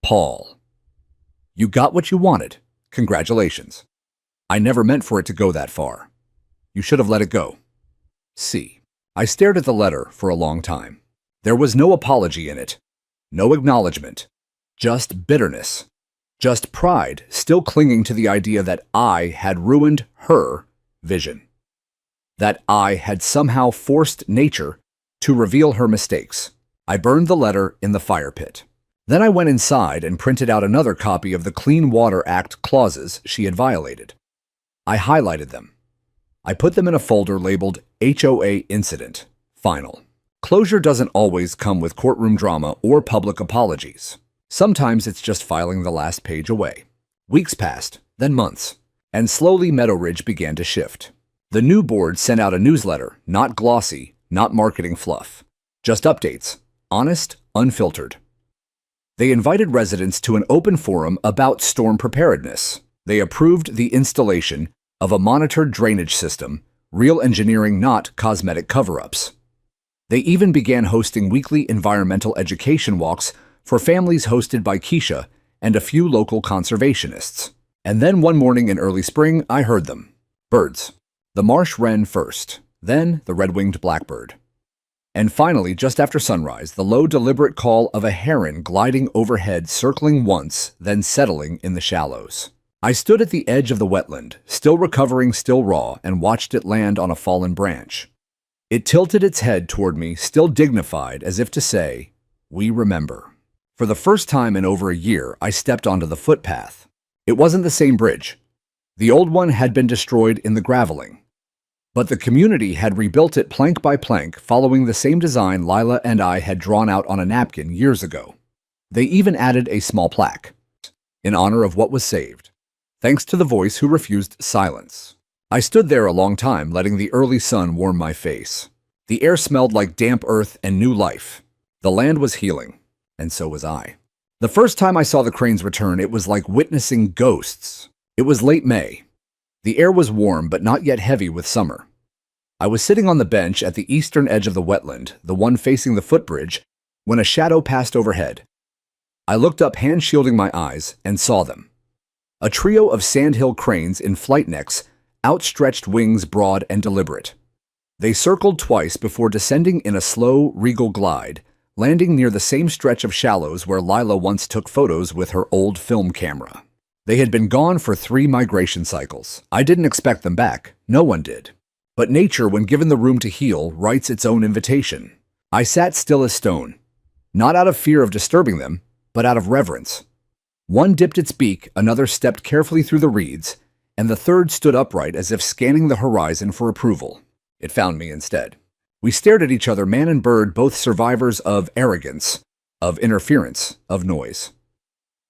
Paul. You got what you wanted. Congratulations. I never meant for it to go that far. You should have let it go. C. I stared at the letter for a long time. There was no apology in it. No acknowledgement. Just bitterness. Just pride still clinging to the idea that I had ruined her vision. That I had somehow forced nature to reveal her mistakes. I burned the letter in the fire pit. Then I went inside and printed out another copy of the Clean Water Act clauses she had violated. I highlighted them. I put them in a folder labeled HOA Incident, Final. Closure doesn't always come with courtroom drama or public apologies. Sometimes it's just filing the last page away. Weeks passed, then months, and slowly Meadow Ridge began to shift. The new board sent out a newsletter, not glossy, not marketing fluff. Just updates, honest, unfiltered. They invited residents to an open forum about storm preparedness. They approved the installation of a monitored drainage system, real engineering, not cosmetic cover-ups. They even began hosting weekly environmental education walks for families hosted by Keisha and a few local conservationists. And then one morning in early spring, I heard them. Birds. The marsh wren first, then the red-winged blackbird. And finally, just after sunrise, the low, deliberate call of a heron gliding overhead, circling once, then settling in the shallows. I stood at the edge of the wetland, still recovering, still raw, and watched it land on a fallen branch. It tilted its head toward me, still dignified, as if to say, "We remember." For the first time in over a year, I stepped onto the footpath. It wasn't the same bridge. The old one had been destroyed in the graveling. But the community had rebuilt it plank by plank, following the same design Lila and I had drawn out on a napkin years ago. They even added a small plaque, in honor of what was saved, thanks to the voice who refused silence. I stood there a long time, letting the early sun warm my face. The air smelled like damp earth and new life. The land was healing, and so was I. The first time I saw the cranes return, it was like witnessing ghosts. It was late May. The air was warm, but not yet heavy with summer. I was sitting on the bench at the eastern edge of the wetland, the one facing the footbridge, when a shadow passed overhead. I looked up, hand shielding my eyes, and saw them. A trio of sandhill cranes in flight necks, outstretched wings broad and deliberate. They circled twice before descending in a slow, regal glide, landing near the same stretch of shallows where Lila once took photos with her old film camera. They had been gone for 3 migration cycles. I didn't expect them back. No one did. But nature, when given the room to heal, writes its own invitation. I sat still as stone, not out of fear of disturbing them, but out of reverence. One dipped its beak, another stepped carefully through the reeds, and the third stood upright as if scanning the horizon for approval. It found me instead. We stared at each other, man and bird, both survivors of arrogance, of interference, of noise.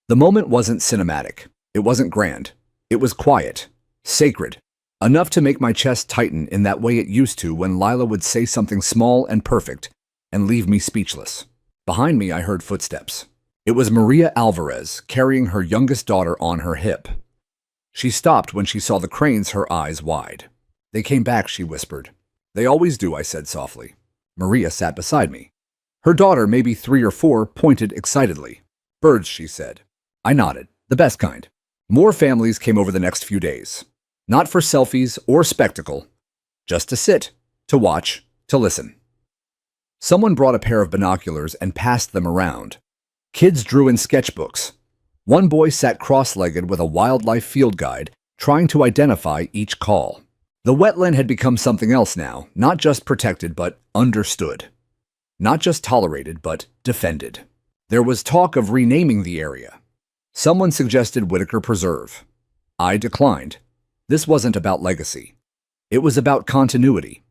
The moment wasn't cinematic. It wasn't grand. It was quiet, sacred, enough to make my chest tighten in that way it used to when Lila would say something small and perfect and leave me speechless. Behind me, I heard footsteps. It was Maria Alvarez, carrying her youngest daughter on her hip. She stopped when she saw the cranes, her eyes wide. "They came back," she whispered. "They always do," I said softly. Maria sat beside me. Her daughter, maybe 3 or 4, pointed excitedly. "Birds," she said. I nodded. "The best kind." More families came over the next few days. Not for selfies or spectacle, just to sit, to watch, to listen. Someone brought a pair of binoculars and passed them around. Kids drew in sketchbooks. One boy sat cross-legged with a wildlife field guide, trying to identify each call. The wetland had become something else now, not just protected but understood. Not just tolerated but defended. There was talk of renaming the area. Someone suggested Whitaker Preserve. I declined. This wasn't about legacy. It was about continuity,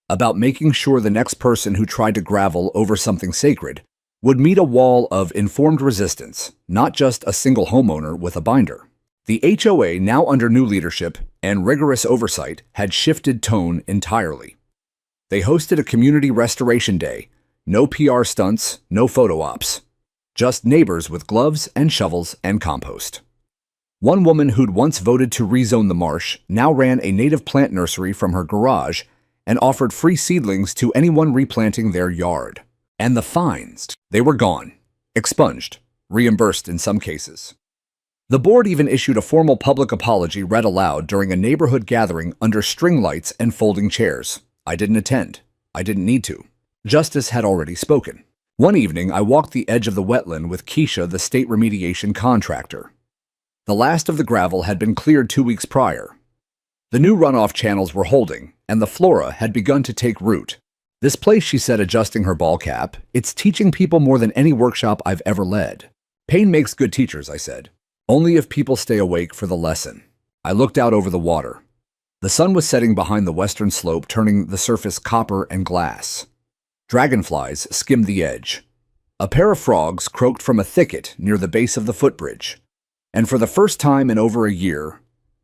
about making sure the next person who tried to gravel over something sacred would meet a wall of informed resistance, not just a single homeowner with a binder. The HOA, now under new leadership and rigorous oversight, had shifted tone entirely. They hosted a community restoration day. No PR stunts, no photo ops. Just neighbors with gloves and shovels and compost. One woman who'd once voted to rezone the marsh now ran a native plant nursery from her garage and offered free seedlings to anyone replanting their yard. And the fines, they were gone, expunged, reimbursed in some cases. The board even issued a formal public apology read aloud during a neighborhood gathering under string lights and folding chairs. I didn't attend. I didn't need to. Justice had already spoken. One evening, I walked the edge of the wetland with Keisha, the state remediation contractor. The last of the gravel had been cleared 2 weeks prior. The new runoff channels were holding, and the flora had begun to take root. This place, she said, adjusting her ball cap, it's teaching people more than any workshop I've ever led. Pain makes good teachers, I said. Only if people stay awake for the lesson. I looked out over the water. The sun was setting behind the western slope, turning the surface copper and glass. Dragonflies skimmed the edge. A pair of frogs croaked from a thicket near the base of the footbridge. And for the first time in over a year,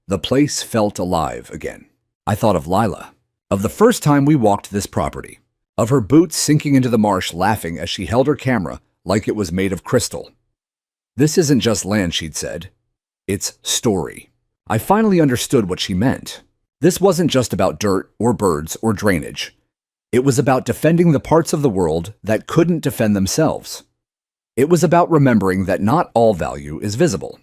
the place felt alive again. I thought of Lila, of the first time we walked this property, of her boots sinking into the marsh laughing as she held her camera like it was made of crystal. This isn't just land, she'd said. It's story. I finally understood what she meant. This wasn't just about dirt or birds or drainage. It was about defending the parts of the world that couldn't defend themselves. It was about remembering that not all value is visible.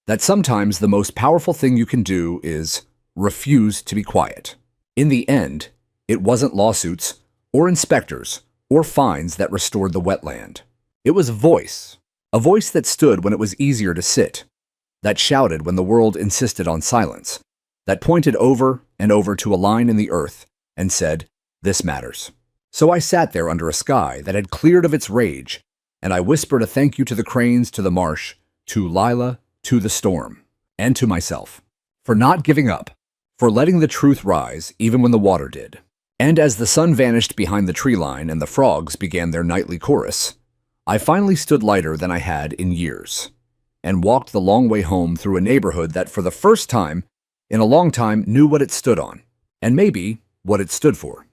That sometimes the most powerful thing you can do is refuse to be quiet. In the end, it wasn't lawsuits or inspectors or fines that restored the wetland. It was a voice that stood when it was easier to sit, that shouted when the world insisted on silence, that pointed over and over to a line in the earth and said, "This matters." So I sat there under a sky that had cleared of its rage, and I whispered a thank you to the cranes, to the marsh, to Lila, to the storm, and to myself, for not giving up, for letting the truth rise even when the water did. And as the sun vanished behind the tree line and the frogs began their nightly chorus, I finally stood lighter than I had in years, and walked the long way home through a neighborhood that for the first time in a long time knew what it stood on, and maybe what it stood for.